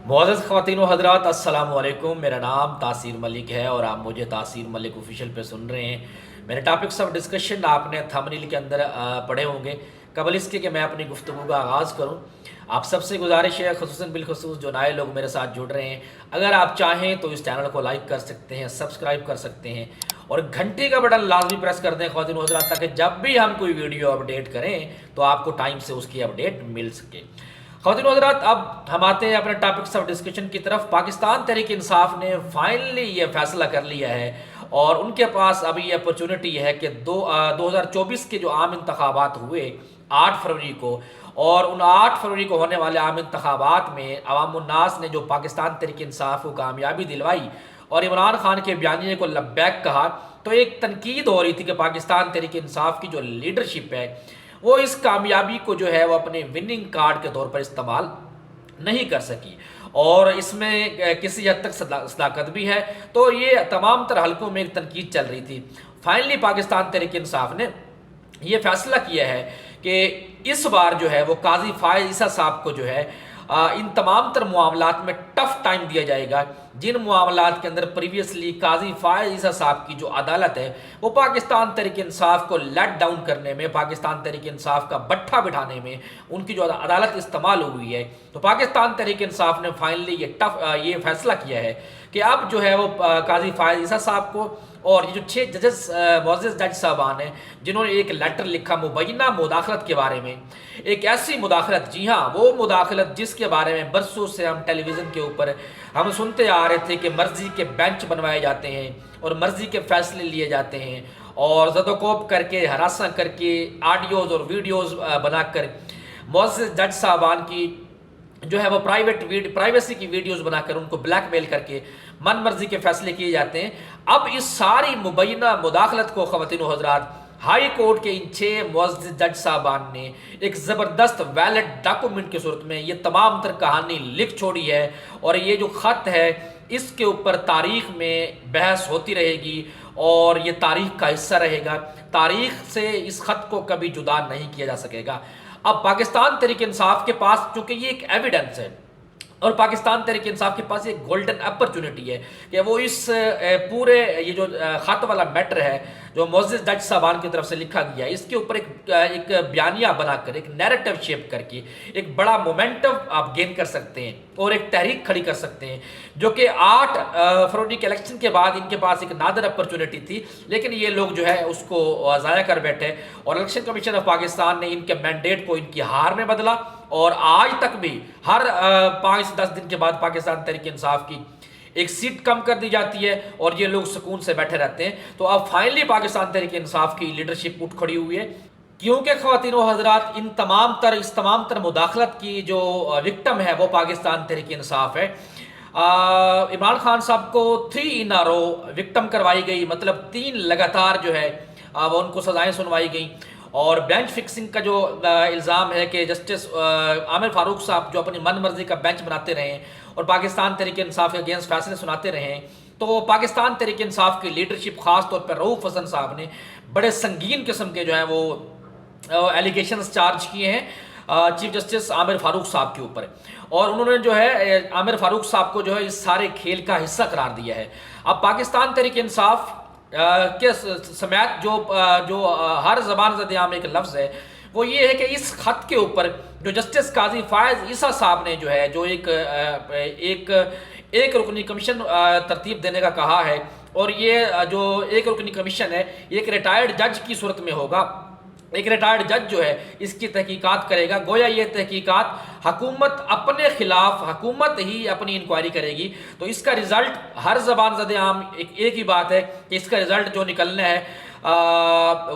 معزز خواتین و حضرات، السلام علیکم۔ میرا نام تاثیر ملک ہے اور آپ مجھے تاثیر ملک آفیشیل پہ سن رہے ہیں۔ میرے ٹاپکس آف ڈسکشن آپ نے تھمبنیل کے اندر پڑھے ہوں گے۔ قبل اس کے کہ میں اپنی گفتگو کا آغاز کروں، آپ سب سے گزارش ہے، خصوصاً بالخصوص جو نئے لوگ میرے ساتھ جڑ رہے ہیں، اگر آپ چاہیں تو اس چینل کو لائک کر سکتے ہیں، سبسکرائب کر سکتے ہیں اور گھنٹی کا بٹن لازمی پریس کر دیں خواتین و حضرات، تاکہ جب بھی ہم کوئی ویڈیو اپڈیٹ کریں تو آپ کو ٹائم سے اس کی اپڈیٹ مل سکے۔ خواتین و حضرات، اب ہم آتے ہیں اپنے ٹاپکس آف ڈسکشن کی طرف۔ پاکستان تحریک انصاف نے فائنلی یہ فیصلہ کر لیا ہے اور ان کے پاس ابھی یہ اپرچونٹی ہے کہ 2024 کے جو عام انتخابات ہوئے 8 فروری کو، اور ان 8 فروری کو ہونے والے عام انتخابات میں عوام الناس نے جو پاکستان تحریک انصاف کو کامیابی دلوائی اور عمران خان کے بیانیے کو لبیک کہا، تو ایک تنقید ہو رہی تھی کہ پاکستان تحریک انصاف کی جو لیڈرشپ ہے وہ اس کامیابی کو جو ہے وہ اپنے وننگ کارڈ کے طور پر استعمال نہیں کر سکی، اور اس میں کسی حد تک صداقت بھی ہے۔ تو یہ تمام تر حلقوں میں ایک تنقید چل رہی تھی۔ فائنلی پاکستان تحریک انصاف نے یہ فیصلہ کیا ہے کہ اس بار جو ہے وہ قاضی فائز عیسیٰ صاحب کو جو ہے ان تمام تر معاملات میں ٹف ٹائم دیا جائے گا، جن معاملات کے اندر پریویسلی قاضی فائز عیسیٰ صاحب کی جو عدالت ہے وہ پاکستان تحریک انصاف کو لیٹ ڈاؤن کرنے میں، پاکستان تحریک انصاف کا بٹھا بٹھانے میں ان کی جو عدالت استعمال ہوئی ہے، تو پاکستان تحریک انصاف نے فائنلی یہ فیصلہ کیا ہے کہ اب جو ہے وہ قاضی فائز عیسیٰ صاحب کو اور یہ جو 6 ججز معزز جج صاحبان ہیں جنہوں نے ایک لیٹر لکھا مبینہ مداخلت کے بارے میں، ایک ایسی مداخلت، جی ہاں وہ مداخلت جس کے بارے میں برسوں سے ہم ٹیلی ویژن کے اوپر ہم سنتے آ رہے تھے کہ مرضی کے بینچ بنوائے جاتے ہیں اور مرضی کے فیصلے لیے جاتے ہیں، اور زد و کوب کر کے، ہراساں کر کے، آڈیوز اور ویڈیوز بنا کر معزز جج صاحبان کی جو ہے وہ پرائیویسی کی ویڈیوز بنا کر ان کو بلیک میل کر کے من مرضی کے فیصلے کیے جاتے ہیں۔ اب اس ساری مبینہ مداخلت کو خواتین و حضرات ہائی کورٹ کے ان 6 معزز جج صاحبان نے ایک زبردست ویلڈ ڈاکومنٹ کی صورت میں یہ تمام تر کہانی لکھ چھوڑی ہے، اور یہ جو خط ہے اس کے اوپر تاریخ میں بحث ہوتی رہے گی اور یہ تاریخ کا حصہ رہے گا۔ تاریخ سے اس خط کو کبھی جدا نہیں کیا جا سکے گا۔ اب پاکستان تحریک انصاف کے پاس چونکہ یہ ایک ایویڈنس ہے، اور پاکستان تحریک انصاف کے پاس ایک گولڈن اپرچونٹی ہے کہ وہ اس پورے یہ جو خط والا میٹر ہے جو معزز جج صاحبان کی طرف سے لکھا گیا ہے، اس کے اوپر ایک بیانیہ بنا کر، ایک نیریٹو شیپ کر کے ایک بڑا مومنٹم آپ گین کر سکتے ہیں اور ایک تحریک کھڑی کر سکتے ہیں، جو کہ 8 فروری کے الیکشن کے بعد ان کے پاس ایک نادر اپرچونٹی تھی، لیکن یہ لوگ جو ہے اس کو ضائع کر بیٹھے، اور الیکشن کمیشن آف پاکستان نے ان کے مینڈیٹ کو ان کی ہار میں بدلا، اور آج تک بھی ہر 5 سے 10 دن کے بعد پاکستان تحریک انصاف کی ایک سیٹ کم کر دی جاتی ہے اور یہ لوگ سکون سے بیٹھے رہتے ہیں۔ تو اب فائنلی پاکستان تحریک انصاف کی لیڈرشپ اٹھ کھڑی ہوئی ہے، کیونکہ خواتین و حضرات اس تمام تر مداخلت کی جو وکٹم ہے وہ پاکستان تحریک انصاف ہے۔ عمران خان صاحب کو 3 in a row وکٹم کروائی گئی، مطلب 3 لگاتار جو ہے وہ ان کو سزائیں سنوائی گئیں، اور بینچ فکسنگ کا جو الزام ہے کہ جسٹس عامر فاروق صاحب جو اپنی من مرضی کا بینچ بناتے رہے ہیں اور پاکستان تحریک انصاف کے اگینسٹ فیصلے سناتے رہے ہیں، تو پاکستان تحریک انصاف کی لیڈرشپ خاص طور پر رؤوف حسن صاحب نے بڑے سنگین قسم کے جو ہیں وہ ایلیگیشنز چارج کیے ہیں چیف جسٹس عامر فاروق صاحب کے اوپر، اور انہوں نے جو ہے عامر فاروق صاحب کو جو ہے اس سارے کھیل کا حصہ قرار دیا ہے۔ اب پاکستان تحریک انصاف کے سمیت جو ہر زبان زد عام ایک لفظ ہے وہ یہ ہے کہ اس خط کے اوپر جو جسٹس قاضی فائز عیسیٰ صاحب نے جو ہے جو ایک رکنی کمیشن ترتیب دینے کا کہا ہے، اور یہ جو ایک رکنی کمیشن ہے یہ ایک ریٹائرڈ جج کی صورت میں ہوگا، ایک ریٹائرڈ جج جو ہے اس کی تحقیقات کرے گا، گویا یہ تحقیقات حکومت اپنے خلاف، حکومت ہی اپنی انکوائری کرے گی، تو اس کا رزلٹ ہر زبان زد عام ایک ہی بات ہے کہ اس کا رزلٹ جو نکلنا ہے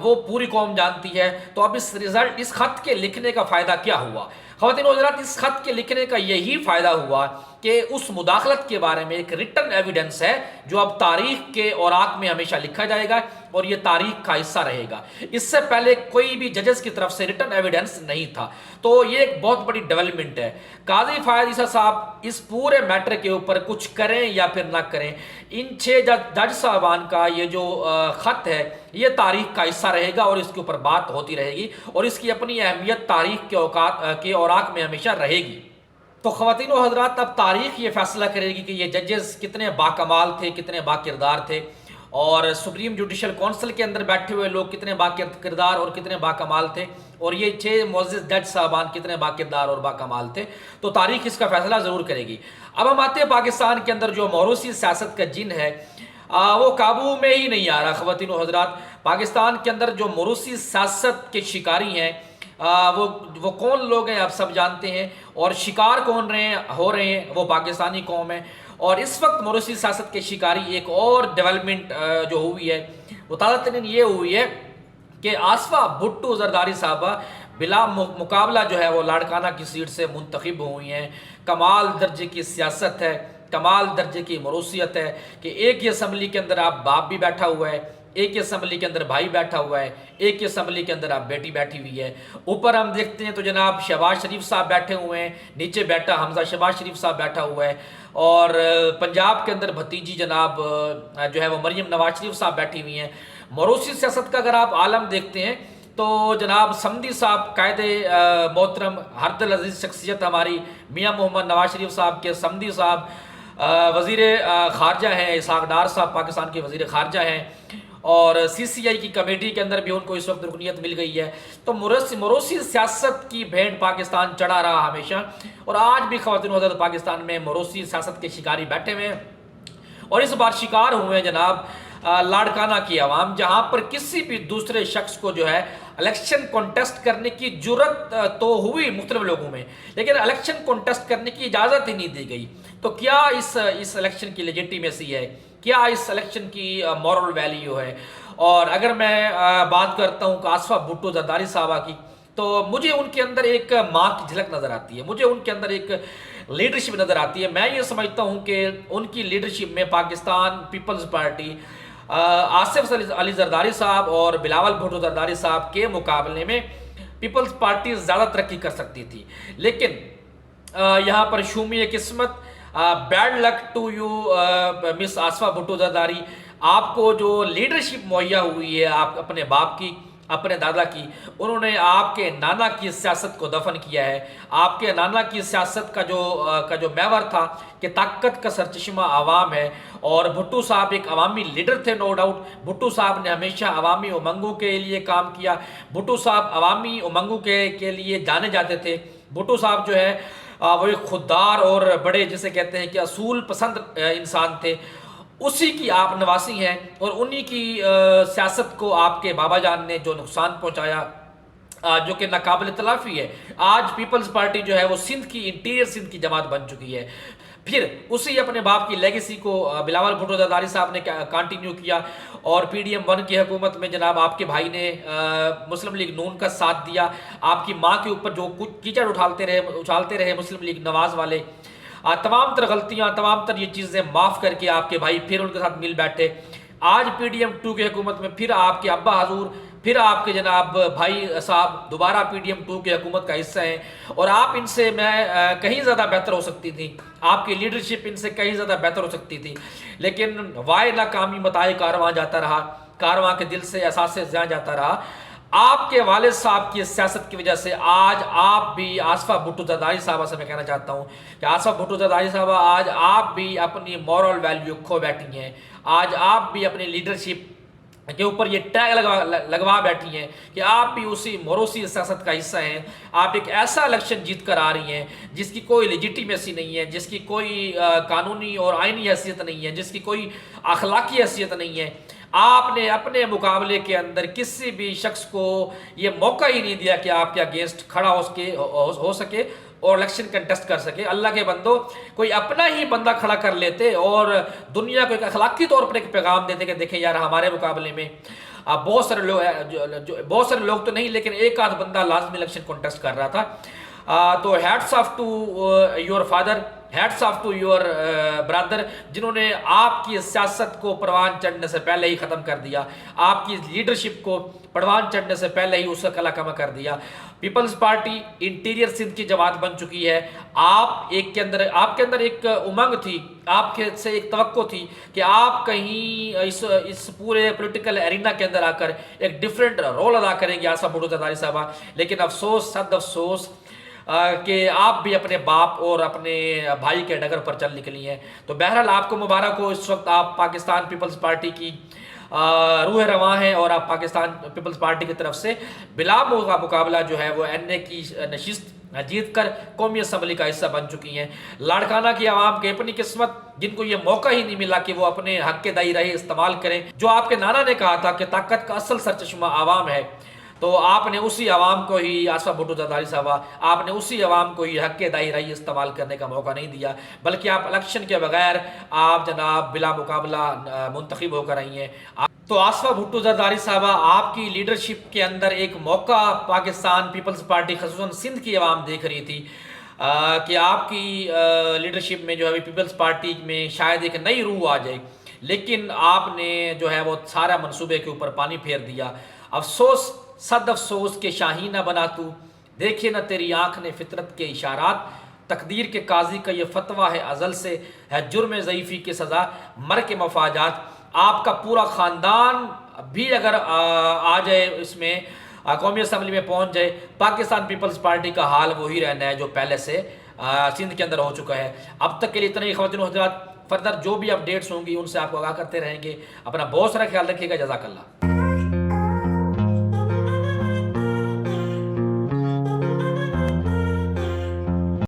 وہ پوری قوم جانتی ہے۔ تو اب اس خط کے لکھنے کا فائدہ کیا ہوا؟ خواتین و حضرات، اس خط کے لکھنے کا یہی فائدہ ہوا کہ اس مداخلت کے بارے میں ایک ریٹن ایویڈنس ہے جو اب تاریخ کے اوراق میں ہمیشہ لکھا جائے گا اور یہ تاریخ کا حصہ رہے گا۔ اس سے پہلے کوئی بھی ججز کی طرف سے ریٹن ایویڈنس نہیں تھا، تو یہ ایک بہت بڑی ڈیولپمنٹ ہے۔ قاضی فائز عیسیٰ صاحب اس پورے میٹر کے اوپر کچھ کریں یا پھر نہ کریں، ان 6 جج صاحبان کا یہ جو خط ہے یہ تاریخ کا حصہ رہے گا اور اس کے اوپر بات ہوتی رہے گی، اور اس کی اپنی اہمیت تاریخ کے اوراق میں ہمیشہ رہے گی۔ تو خواتین و حضرات، اب تاریخ یہ فیصلہ کرے گی کہ یہ ججز کتنے باکمال تھے، کتنے باکردار تھے، اور سپریم جوڈیشل کونسل کے اندر بیٹھے ہوئے لوگ کتنے باکردار اور کتنے باکمال تھے، اور یہ 6 معزز جج صاحبان کتنے باکردار اور باکمال تھے۔ تو تاریخ اس کا فیصلہ ضرور کرے گی۔ اب ہم آتے ہیں پاکستان کے اندر جو موروثی سیاست کا جن ہے وہ قابو میں ہی نہیں آ رہا۔ خواتین و حضرات، پاکستان کے اندر جو موروثی سیاست کے شکاری ہیں وہ کون لوگ ہیں آپ سب جانتے ہیں، اور شکار کون ہو رہے ہیں وہ پاکستانی قوم ہے۔ اور اس وقت موروثی سیاست کے شکاری ایک اور ڈیولپمنٹ جو ہوئی ہے وہ تازہ ترین یہ ہوئی ہے کہ آصفہ بھٹو زرداری صاحبہ بلا مقابلہ جو ہے وہ لاڑکانہ کی سیٹ سے منتخب ہوئی ہیں۔ کمال درجے کی سیاست ہے، کمال درجے کی موروثیت ہے کہ ایک ہی اسمبلی کے اندر آپ باپ بھی بیٹھا ہوا ہے، ایک ہی اسمبلی کے اندر بھائی بیٹھا ہوا ہے، ایک ہی اسمبلی کے اندر آپ بیٹی بیٹھی ہوئی ہے۔ اوپر ہم دیکھتے ہیں تو جناب شہباز شریف صاحب بیٹھے ہوئے ہیں، نیچے بیٹھا حمزہ شہباز شریف صاحب بیٹھا ہوا ہے، اور پنجاب کے اندر بھتیجی جناب جو ہے وہ مریم نواز شریف صاحب بیٹھی ہوئی ہیں۔ موروثی سیاست کا اگر آپ عالم دیکھتے ہیں تو جناب سمدی صاحب قائد محترم ہر دل عزیز شخصیت ہماری میاں محمد نواز شریف صاحب کے سمدی صاحب وزیر خارجہ ہیں، اسحاق ڈار صاحب پاکستان کے وزیر خارجہ ہیں، اور سی سی آئی کی کمیٹی کے اندر بھی ان کو اس وقت رکنیت مل گئی ہے۔ تو موروثی سیاست کی بھینٹ پاکستان چڑھا رہا ہمیشہ، اور آج بھی خواتین و حضرات پاکستان میں موروثی سیاست کے شکاری بیٹھے ہوئے ہیں، اور اس بار شکار ہوئے ہیں جناب لاڑکانہ کی عوام، جہاں پر کسی بھی دوسرے شخص کو جو ہے الیکشن کنٹیسٹ کرنے کی جرت تو ہوئی مختلف لوگوں میں، لیکن الیکشن کنٹیسٹ کرنے کی اجازت ہی نہیں دی گئی۔ تو کیا اس الیکشن کی لیجیٹیمیسی ہے، کیا اس الیکشن کی مورل ویلیو ہے؟ اور اگر میں بات کرتا ہوں کہ آصفہ بھٹو زرداری صاحبہ کی، تو مجھے ان کے اندر ایک ماں کی جھلک نظر آتی ہے، مجھے ان کے اندر ایک لیڈرشپ نظر آتی ہے۔ میں یہ سمجھتا ہوں کہ ان کی لیڈرشپ میں پاکستان پیپلز پارٹی آصف علی زرداری صاحب اور بلاول بھٹو زرداری صاحب کے مقابلے میں پیپلز پارٹی زیادہ ترقی کر سکتی تھی، لیکن یہاں پر شومی قسمت، بیڈ لک ٹو یو مس آصفہ بھٹو زرداری، آپ کو جو لیڈرشپ مہیا ہوئی ہے آپ اپنے باپ کی، اپنے دادا کی، انہوں نے آپ کے نانا کی سیاست کو دفن کیا ہے۔ آپ کے نانا کی سیاست کا جو محور تھا کہ طاقت کا سرچشمہ عوام ہے، اور بھٹو صاحب ایک عوامی لیڈر تھے، نو ڈاؤٹ۔ بھٹو صاحب نے ہمیشہ عوامی امنگوں کے لیے کام کیا، بھٹو صاحب عوامی امنگوں کے لیے جانے جاتے تھے۔ بھٹو صاحب جو ہے وہ ایک خوددار اور بڑے جسے کہتے ہیں کہ اصول پسند انسان تھے، اسی کی آپ نواسی ہیں، اور انہی کی سیاست کو آپ کے بابا جان نے جو نقصان پہنچایا جو کہ ناقابل تلافی ہے۔ آج پیپلز پارٹی جو ہے وہ سندھ کی انٹیریئر سندھ کی جماعت بن چکی ہے۔ پھر اسی اپنے باپ کی لیگیسی کو بلاول بھٹو زرداری صاحب نے کنٹینیو کیا، اور پی ڈی ایم 1 کی حکومت میں جناب آپ کے بھائی نے مسلم لیگ نون کا ساتھ دیا۔ آپ کی ماں کے اوپر جو کچھ کیچڑ اچھالتے رہے مسلم لیگ نواز والے، تمام تر غلطیاں، تمام تر یہ چیزیں معاف کر کے آپ کے بھائی پھر ان کے ساتھ مل بیٹھے۔ آج پی ڈی ایم 2 کی حکومت میں پھر آپ کے ابا حضور، پھر آپ کے جناب بھائی صاحب دوبارہ پی ڈی ایم 2 کی حکومت کا حصہ ہیں، اور آپ ان سے میں کہیں زیادہ بہتر ہو سکتی تھی، آپ کی لیڈرشپ ان سے کہیں زیادہ بہتر ہو سکتی تھی، لیکن وائے ناکامی متائے کارواں جاتا رہا، کارواں کے دل سے احساس زیاں جاتا رہا۔ آپ کے والد صاحب کی سیاست کی وجہ سے آج آپ بھی آصفہ بھٹو زرداری صاحبہ سے میں کہنا چاہتا ہوں کہ آصفہ بھٹو زرداری صاحبہ آج آپ بھی اپنی مورل ویلیو کھو بیٹھی ہیں، آج آپ بھی اپنی لیڈرشپ کے اوپر یہ ٹیگ لگوا بیٹھی ہیں کہ آپ بھی اسی موروثی سیاست کا حصہ ہیں۔ آپ ایک ایسا الیکشن جیت کر آ رہی ہیں جس کی کوئی لیجیٹیمیسی نہیں ہے، جس کی کوئی قانونی اور آئینی حیثیت نہیں ہے، جس کی کوئی اخلاقی حیثیت نہیں ہے۔ آپ نے اپنے مقابلے کے اندر کسی بھی شخص کو یہ موقع ہی نہیں دیا کہ آپ کے اگینسٹ کھڑا ہو سکے اور الیکشن کنٹیسٹ کر سکے۔ اللہ کے بندو، کوئی اپنا ہی بندہ کھڑا کر لیتے اور دنیا کو ایک اخلاقی طور پر ایک پیغام دیتے کہ دیکھیں یار ہمارے مقابلے میں بہت سارے لوگ تو نہیں، لیکن ایک آدھ بندہ لازمی الیکشن کنٹیسٹ کر رہا تھا۔ تو hats off to your father, hats off to your brother, جنہوں نے آپ کی سیاست کو پروان چڑھنے سے پہلے ہی ختم کر دیا، آپ کی لیڈرشپ کو پروان چڑھنے سے پہلے ہی اس کا کلا کما کر دیا۔ پیپلز پارٹی انٹیریئر سندھ کی جماعت بن چکی ہے۔ آپ کے اندر ایک امنگ تھی، آپ کے سے ایک توقع تھی کہ آپ کہیں اس پورے پولیٹیکل ایرینا کے اندر آ کر ایک ڈیفرنٹ رول ادا کریں گے آصفہ بھٹو زرداری صاحبہ، لیکن افسوس، صد افسوس، کہ آپ بھی اپنے باپ اور اپنے بھائی کے ڈگر پر چل نکلی ہیں. تو بہرحال آپ کو مبارک ہو. اس وقت آپ پاکستان پیپلز پارٹی کی روح رواں ہیں اور آپ پاکستان پیپلز پارٹی کی طرف سے بلا مقابلہ جو ہے وہ این اے کی نشست جیت کر قومی اسمبلی کا حصہ بن چکی ہیں. لاڑکانہ کی عوام کی اپنی قسمت، جن کو یہ موقع ہی نہیں ملا کہ وہ اپنے حق کے دائرہ استعمال کریں. جو آپ کے نانا نے کہا تھا کہ طاقت کا اصل سرچشمہ عوام ہے، تو آپ نے اسی عوام کو ہی، آصفہ بھٹو زرداری صاحبہ، آپ نے اسی عوام کو ہی حق کے دائرہ استعمال کرنے کا موقع نہیں دیا، بلکہ آپ الیکشن کے بغیر آپ جناب بلا مقابلہ منتخب ہو کر آئی ہیں. تو آصفہ بھٹو زرداری صاحبہ، آپ کی لیڈرشپ کے اندر ایک موقع پاکستان پیپلز پارٹی خصوصاً سندھ کی عوام دیکھ رہی تھی کہ آپ کی لیڈرشپ میں جو ہے پیپلز پارٹی میں شاید ایک نئی روح آ جائے، لیکن آپ نے جو ہے وہ سارا منصوبے کے اوپر پانی پھیر دیا. افسوس، صد افسوس کہ شاہین نہ بنا تو، دیکھے نہ تیری آنکھ نے فطرت کے اشارات. تقدیر کے قاضی کا یہ فتویٰ ہے ازل سے، ہے جرم ضعیفی کی سزا مر کے مفاجات. آپ کا پورا خاندان بھی اگر آ جائے اس میں، قومی اسمبلی میں پہنچ جائے، پاکستان پیپلز پارٹی کا حال وہی رہنا ہے جو پہلے سے سندھ کے اندر ہو چکا ہے. اب تک کے لیے اتنا ہی خواتین و حضرات. فردر جو بھی اپڈیٹس ہوں گی ان سے آپ کو آگاہ کرتے رہیں گے. اپنا بہت سارا خیال رکھیے گا. جزاک اللہ.